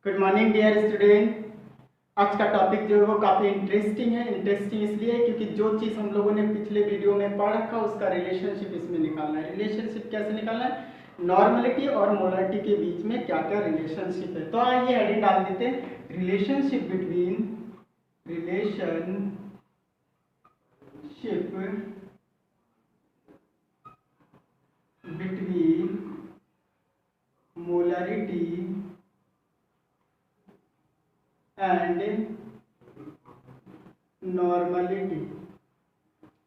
Good morning dear student. आज का topic जो है वो काफ़ी इंटरेस्टिंग है। इंटरेस्टिंग इसलिए क्योंकि जो चीज़ हम लोगों ने पिछले वीडियो में पढ़ रखा उसका रिलेशनशिप इसमें निकालना है। रिलेशनशिप कैसे निकालना है? नॉर्मलिटी और मोलारिटी के बीच में क्या क्या रिलेशनशिप है। तो आइए हेडिंग डाल देते हैं, relationship between molarity and normality.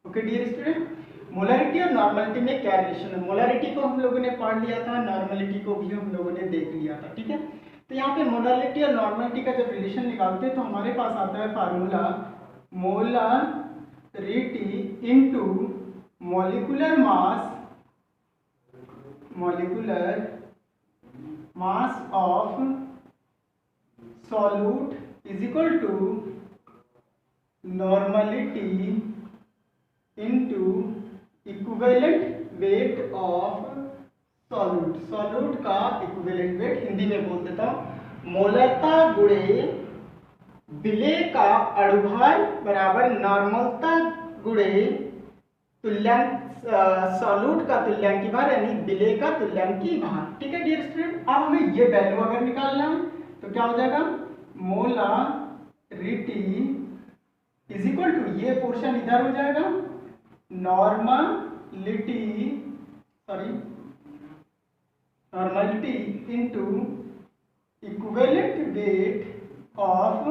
Okay dear student, molarity और नॉर्मलिटी में क्या रिलेशन है? मोलारिटी को हम लोगों ने पढ़ लिया था, नॉर्मलिटी को भी हम लोगों ने देख लिया था। ठीक है, तो यहाँ पे मोलारिटी और नॉर्मलिटी का जब रिलेशन निकालते हैं तो हमारे पास आता है formula molarity into molecular mass of solute is equal to normality into equivalent weight of solute. Solute का इक्विवेलेंट वेट हिंदी में बोल देता हूं, मोलरता गुणे विलेय का अणुभार बराबर नॉर्मलता गुणे तुल्यांक सॉल्यूट का तुल्यांकी भार यानी विलेय का तुल्यांकी भार। ठीक है डियर स्टूडेंट, अब हमें ये वैल्यू अगर निकालना है तो क्या हो जाएगा? मोलारिटी इज इक्वल टू, ये पोर्शन इधर हो जाएगा, normality into equivalent weight of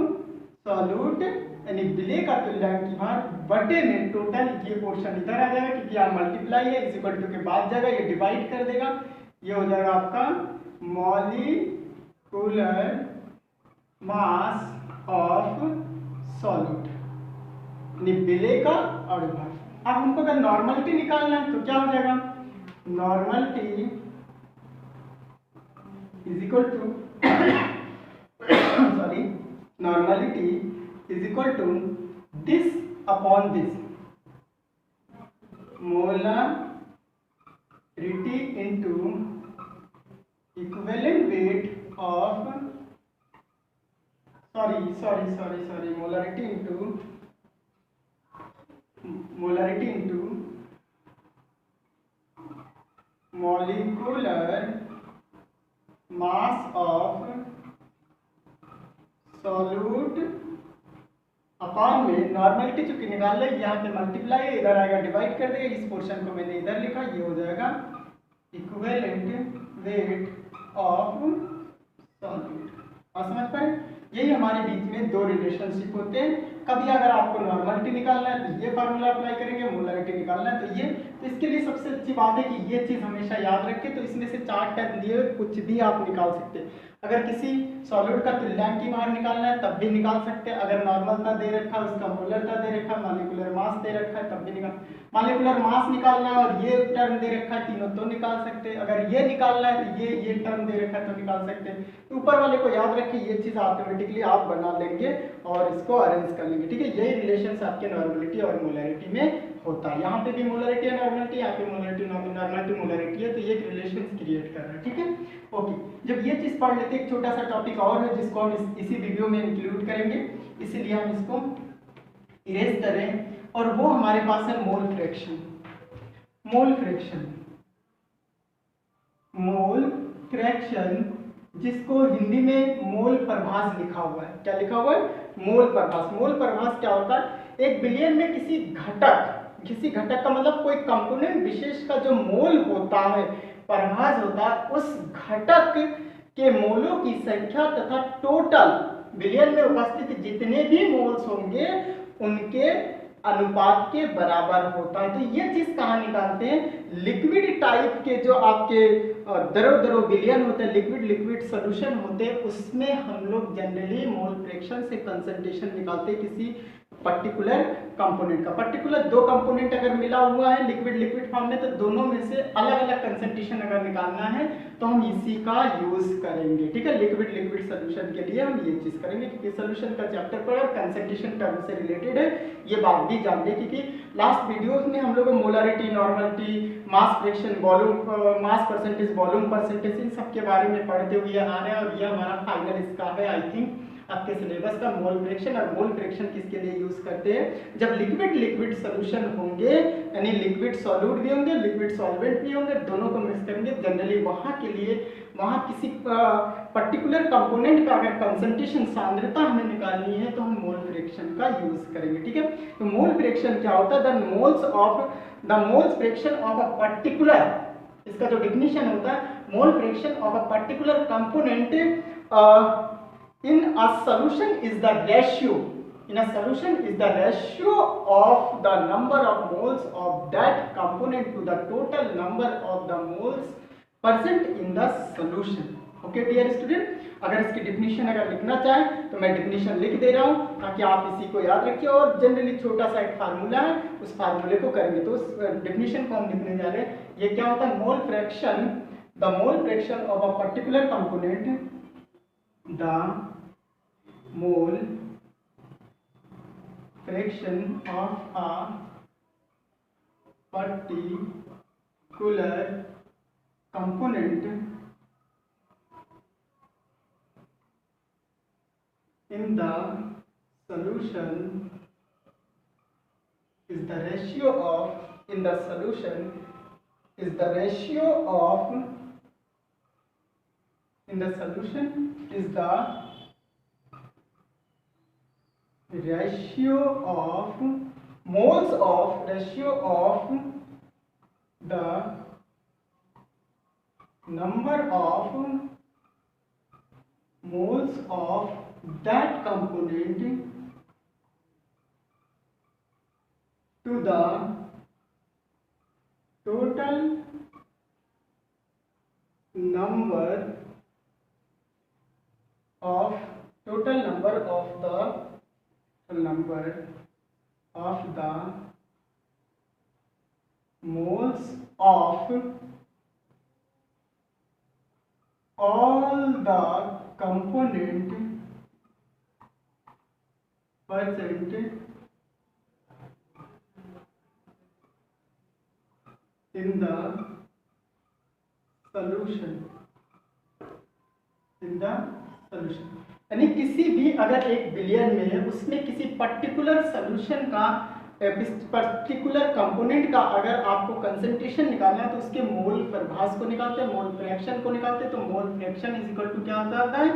solute यानी विलेय का तुल्यांकी भार बटे में टोटल, ये पोर्शन इधर आ जाएगा क्योंकि यहाँ मल्टीप्लाई है, इज इक्वल टू के बाद जाएगा, ये डिवाइड कर देगा, ये हो जाएगा आपका मॉलिक्यूलर मास ऑफ सॉल्यूट यानी विलेय का अणुभार। अब हमको अगर नॉर्मलिटी निकालना है तो क्या हो जाएगा? Normality is equal to normality is equal to this upon this, molarity into equivalent weight of molarity into molecular mass of solute upon में नॉर्मलिटी चूंकि निकाल ले, यहाँ पे मल्टीप्लाई है, इधर आएगा डिवाइड कर देगा, इस पोर्शन को मैंने इधर लिखा, ये हो जाएगा इक्विवेलेंट वेट ऑफ सॉल्यूट। और समझ पाए, यही हमारे बीच में दो रिलेशनशिप होते हैं। कभी अगर आपको नॉर्मलिटी निकालना है तो ये फार्मूला अप्लाई करेंगे, मोलारिटी निकालना है तो ये। तो इसके लिए सबसे अच्छी बात है कि ये चीज़ हमेशा याद रखें। तो इसमें से 4 टर्म दिए हुए कुछ भी आप निकाल सकते हैं। अगर किसी सॉल्यूट का तुल्यांकी भार निकालना है तब भी निकाल सकते हैं। अगर नॉर्मलता दे रखा है, उसका मोलरता दे रखा है, मॉलिक्यूलर मास दे रखा है तब भी निकाल, मॉलिक्यूलर मास निकालना है और ये टर्म दे रखा है, तीनों तो निकाल सकते हैं। अगर ये निकालना है तो ये टर्म दे रखा है तो निकाल सकते हैं। ऊपर वाले को याद रखिए, ये चीज़ ऑटोमेटिकली आप बना लेंगे और इसको अरेंज कर लेंगे। ठीक है, यही रिलेशन आपके नॉर्मलिटी और मोलारिटी में होता है। यहाँ पे भी मोलारिटी है नॉर्मलिटी, यहाँ पे नॉर्मलिटी मोलारिटी है, तो ये एक रिलेशन क्रिएट कर रहा है। ठीक है, ओके। जब ये चीज़ पढ़ लेते, एक छोटा सा टॉपिक और है जिसको हम इसी वीडियो में इंक्लूड करेंगे, इसीलिए हम इसको इरेज करें, और वो हमारे पास है मोल फ्रैक्शन। मोल फ्रैक्शन जिसको हिंदी में मोल प्रभास लिखा हुआ है। क्या लिखा हुआ है? मोल प्रभास। मोल प्रभास क्या होता है? एक बिलियन में किसी घटक का मतलब कोई कंपोनेंट विशेष का जो मोल होता है, प्रभास होता है, उस घटक के मोलों की संख्या तथा टोटल बिलियन में उपस्थित जितने भी मोल्स होंगे उनके अनुपात के बराबर होता है। तो ये चीज कहाँ निकालते हैं? लिक्विड टाइप के जो आपके द्रव विलयन होते हैं, लिक्विड सोल्यूशन होते हैं, उसमें हम लोग जनरली मोल फ्रैक्शन से कंसंट्रेशन निकालते हैं किसी पर्टिकुलर कंपोनेंट का। पर्टिकुलर दो कंपोनेंट अगर मिला हुआ है लिक्विड लिक्विड फॉर्म में, तो दोनों में से अलग अलग कंसंट्रेशन अगर निकालना है तो हम इसी का यूज करेंगे, ठीक है। लिक्विड लिक्विड सोल्यूशन के लिए हम ये चीज करेंगे, क्योंकि सोल्यूशन का चैप्टर पर कंसंट्रेशन टर्म से रिलेटेड है, ये बात भी जान लें। क्योंकि लास्ट वीडियोस में हम लोग molarity, normality, mass fraction, volume, mass percentage, volume percentage, इन सब के बारे में पढ़ते हुए आ रहे हैं, और ये हमारा फाइनल इसका है आई थिंक आपके सिलेबस का, मोल फ्रैक्शन। और मोल फ्रैक्शन किसके लिए यूज करते हैं? जब लिक्विड लिक्विड सॉल्यूशन होंगे, यानी लिक्विड सॉल्यूट भी होंगे, लिक्विड सॉल्वेंट भी होंगे, दोनों को मिक्स करेंगे। जनरली वहां के लिए, वहां किसी पर्टिकुलर कंपोनेंट का अगर कंसंट्रेशन, सांद्रता हमें निकालनी है, तो हम मोल फ्रैक्शन का यूज करेंगे, ठीक है। तो मोल फ्रैक्शन क्या होता है? The moles fraction of a particular, इसका जो डिफिनीशन होता है, मोल fraction of a particular component in a solution is the ratio, in a solution is the ratio of the number of moles of that component to the total number of the moles present in the solution. Okay dear student, अगर इसकी definition अगर लिखना चाहें तो मैं definition लिख दे रहा हूं ताकि आप इसी को याद रखिए, और जनरली छोटा सा एक फार्मूला है, उस फार्मूले को करेंगे। तो उस डिफिनीशन को हम लिखने जा रहे हैं। ये क्या होता है? Mole fraction, the mole fraction of a particular component, the mole fraction of a particular component in the solution is the ratio of, in the solution is the ratio of, in the solution is the ratio of moles of, ratio of the number of moles of that component to the total number of the number of the moles of all the component present in the solution, in the solution। यानी किसी भी अगर एक billion में है, उसमें किसी particular solution का, पर्टिकुलर कंपोनेंट का अगर आपको कंसंट्रेशन निकालना है, तो उसके मोल प्रभास को निकालते हैं, मोल फ्रैक्शन को निकालते हैं। तो mole fraction is equal to क्या होता है?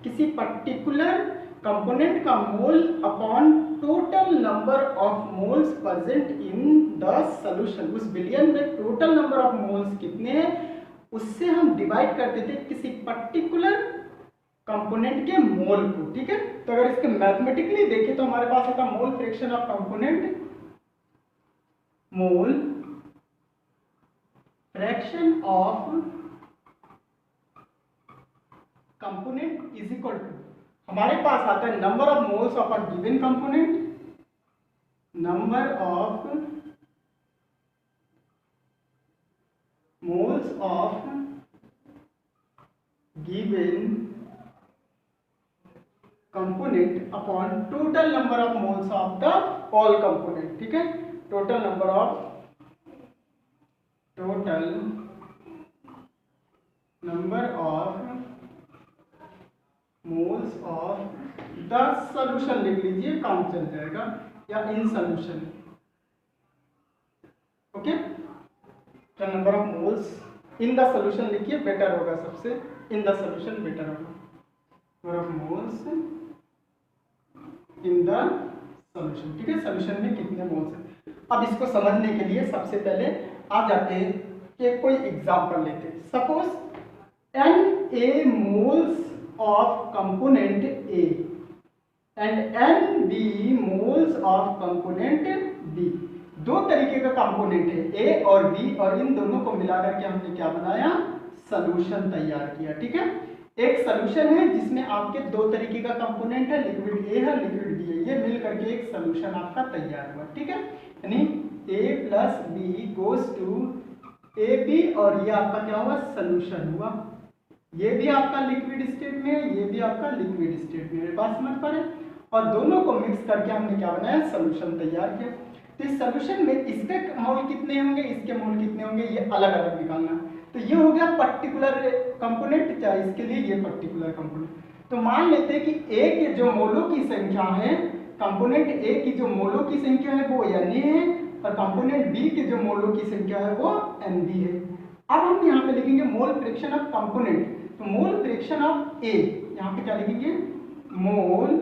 किसी पर्टिकुलर कंपोनेंट का mole upon total number of moles present in the solution. उस बिलियन में टोटल नंबर ऑफ मोल्स कितने हैं, उससे हम डिवाइड कर देते किसी पर्टिकुलर कंपोनेंट के मोल को, ठीक है। तो अगर इसके मैथमेटिकली देखें तो हमारे पास होता mole fraction of component, mole fraction of component is equal to, हमारे पास आता है number of moles of a given component, number of moles of given component upon total number of moles of the all component, ठीक है। Total number of moles of the solution लिख लीजिए, काम चल जाएगा, या इन सॉल्यूशन, ओके। तो number of moles in the solution लिखिए, बेटर होगा सबसे, इन द सॉल्यूशन बेटर होगा। Number of moles in the solution, ठीक है। सॉल्यूशन में कितने मोल्स हैं। अब इसको समझने के लिए सबसे पहले आ जाते हैं कि कोई एग्जांपल लेते हैं। Suppose Na moles of component A and Nb moles of component B। दो तरीके का कंपोनेंट है A और B, और इन दोनों को मिलाकर के हमने क्या बनाया? सॉल्यूशन तैयार किया, ठीक है। एक सोल्यूशन है जिसमें आपके दो तरीके का कंपोनेंट है, लिक्विड ए है, लिक्विड बी है, ये मिल करके एक सोल्यूशन आपका तैयार हुआ, ठीक है। यानी a plus b goes to a b, और ये आपका क्या हुआ, सोल्यूशन हुआ। ये भी आपका लिक्विड स्टेट में है, ये भी आपका लिक्विड स्टेट में है, बात समझ पा रहे हैं। और दोनों को मिक्स करके हमने क्या बनाया, सोल्यूशन तैयार किया। तो इस सोल्यूशन में इसके मोल कितने होंगे, इसके मोल कितने होंगे, ये अलग अलग निकालना। तो ये हो गया पर्टिकुलर कंपोनेंट, चाहे इसके लिए ये पर्टिकुलर कंपोनेंट। तो मान लेते हैं कि ए के जो मोलों की संख्या है, कंपोनेंट ए की जो मोलों की संख्या है वो Na है, और कंपोनेंट बी की जो मोलों की संख्या है वो Nb है। अब हम यहाँ पे लिखेंगे मोल फ्रैक्शन ऑफ कंपोनेंट। तो मोल फ्रैक्शन ऑफ ए, यहाँ पे क्या लिखेंगे, मोल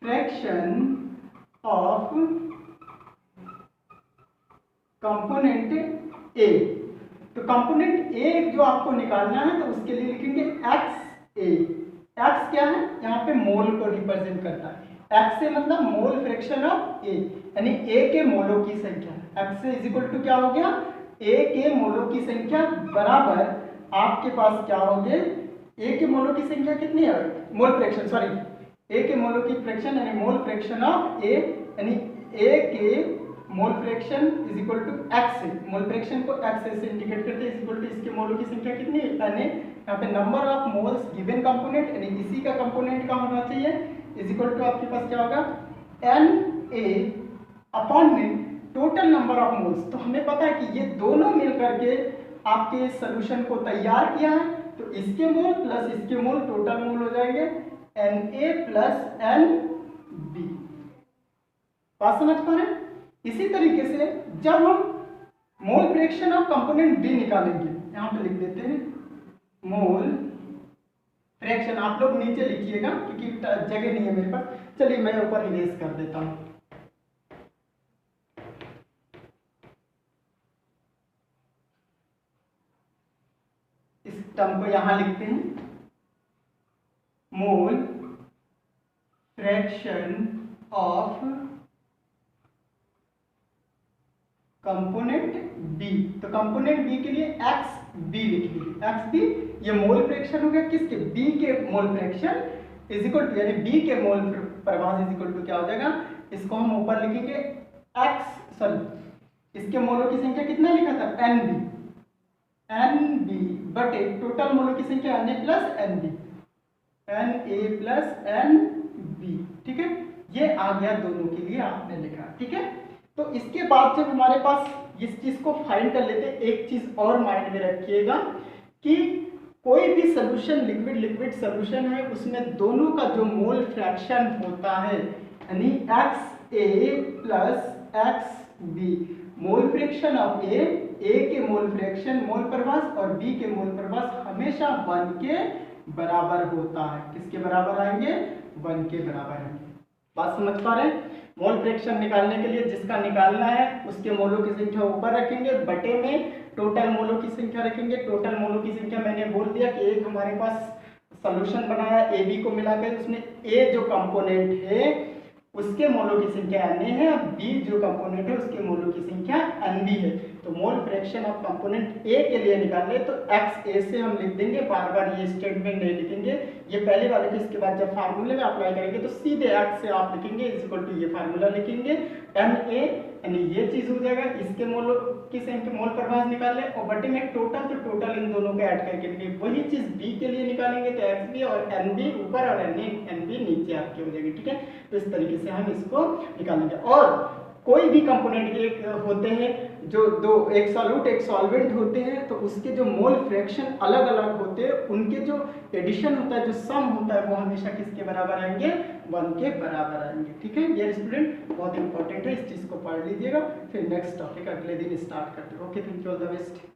फ्रैक्शन ऑफ कंपोनेंट ए। तो कंपोनेंट ए जो आपको निकालना है तो उसके लिए लिखेंगे एक्स ए। एक्स क्या है, यहाँ पे मोल को रिप्रेजेंट करता है। एक्स से मतलब मोल फ्रैक्शन ऑफ ए, यानी ए के मोलों की संख्या। एक्स इज इक्वल टू क्या हो गया, ए के मोलों की संख्या बराबर आपके पास क्या हो गए, ए के मोलों की संख्या कितनी है, मोल फ्रैक्शन, सॉरी, ए के मोलों की फ्रैक्शन यानी मोल फ्रैक्शन ऑफ ए, यानी ए के mole fraction is equal to x. Mole fraction को एक्स से इंडिकेट करते हैं, इज इक्वल टू इसके मोलों की संख्या कितनी है, यानी यहाँ पे number of moles given component, यानी इसी का कंपोनेंट का होना चाहिए, इज इक्वल टू आपके पास क्या होगा, एन ए अपॉन में टोटल नंबर ऑफ मोल्स। तो हमें पता है कि ये दोनों मिल करके आपके सोल्यूशन को तैयार किया है। तो इसके मोल प्लस इसके मोल टोटल मोल हो जाएंगे Na प्लस Nb। बात समझ पा रहे हैं। इसी तरीके से जब हम mole fraction of component B निकालेंगे, यहां पे लिख देते हैं मोल फ्रैक्शन, आप लोग नीचे लिखिएगा क्योंकि जगह नहीं है मेरे पास। चलिए मैं ऊपर इरेज कर देता हूं। इस टर्म को यहां लिखते हैं, mole fraction of component B. तो कंपोनेंट बी के लिए एक्स बी लिख लीजिए, एक्स बी, ये मोल फ्रैक्शन हो गया किसके, बी के mole fraction is equal to, यानी बी के mole fraction is equal to क्या हो जाएगा, इसको हम ऊपर लिखेंगे एक्स, सॉरी इसके मोलों की संख्या कितना लिखा था, एन बी, एन बी बटे टोटल मोलों की संख्या n A plus n B, n A plus n B, ठीक है। ये आ गया दोनों के लिए आपने लिखा, ठीक है। तो इसके बाद जब हमारे पास इस चीज को फाइंड कर लेते हैं, एक चीज और माइंड में रखिएगा कि कोई भी सोल्यूशन, लिक्विड लिक्विड सोल्यूशन है, उसमें दोनों का जो मोल फ्रैक्शन होता है, यानी x a plus x b, mole fraction of a के मोल फ्रैक्शन मोल प्रभास और बी के मोल प्रभास हमेशा 1 के बराबर होता है। किसके बराबर आएंगे, 1 के बराबर आएंगे। बात समझ पा रहे हैं। मोल फ्रैक्शन निकालने के लिए जिसका निकालना है उसके मोलों की संख्या ऊपर रखेंगे, बटे में टोटल मोलों की संख्या रखेंगे। टोटल मोलों की संख्या मैंने बोल दिया कि एक हमारे पास सॉल्यूशन बनाया ए बी को मिलाकर, उसमें ए जो कंपोनेंट है उसके मोलों की संख्या Na है, और बी जो कंपोनेंट है उसके मोलों की संख्या Nb है। तो मोल फ्रैक्शन ऑफ कंपोनेंट ए के लिए निकालने तो एक्स ए से हम लिख देंगे, बार बार ये स्टेटमेंट नहीं लिखेंगे, ये पहले वाले के। इसके बाद जब फार्मूले में अप्लाई करेंगे तो सीधे एक्स से आप लिखेंगे इज इक्वल टू ये फार्मूला लिखेंगे Na, यानी ये चीज हो जाएगा, इसके मोलों की संख्या मोल प्रभास निकाल ले, और बटे में टोटल, तो टोटल इन दोनों को ऐड करके लिखेंगे। वही चीज बी के लिए निकालेंगे तो एक्स बी और Nb ऊपर और Nb नीचे आपके हो जाएगी, ठीक है। तो इस तरीके से हम इसको निकालेंगे। और कोई भी कंपोनेंट एक होते हैं जो दो, एक सॉल्यूट एक सॉल्वेंट होते हैं, तो उसके जो मोल फ्रैक्शन अलग अलग होते हैं, उनके जो एडिशन होता है, जो सम होता है, वो हमेशा किसके बराबर आएंगे, 1 के बराबर आएंगे, ठीक है। ये स्टूडेंट बहुत इंपॉर्टेंट है, इस चीज को पढ़ लीजिएगा। फिर नेक्स्ट टॉपिक अगले दिन स्टार्ट करते हैं। Okay, thank you, all the best.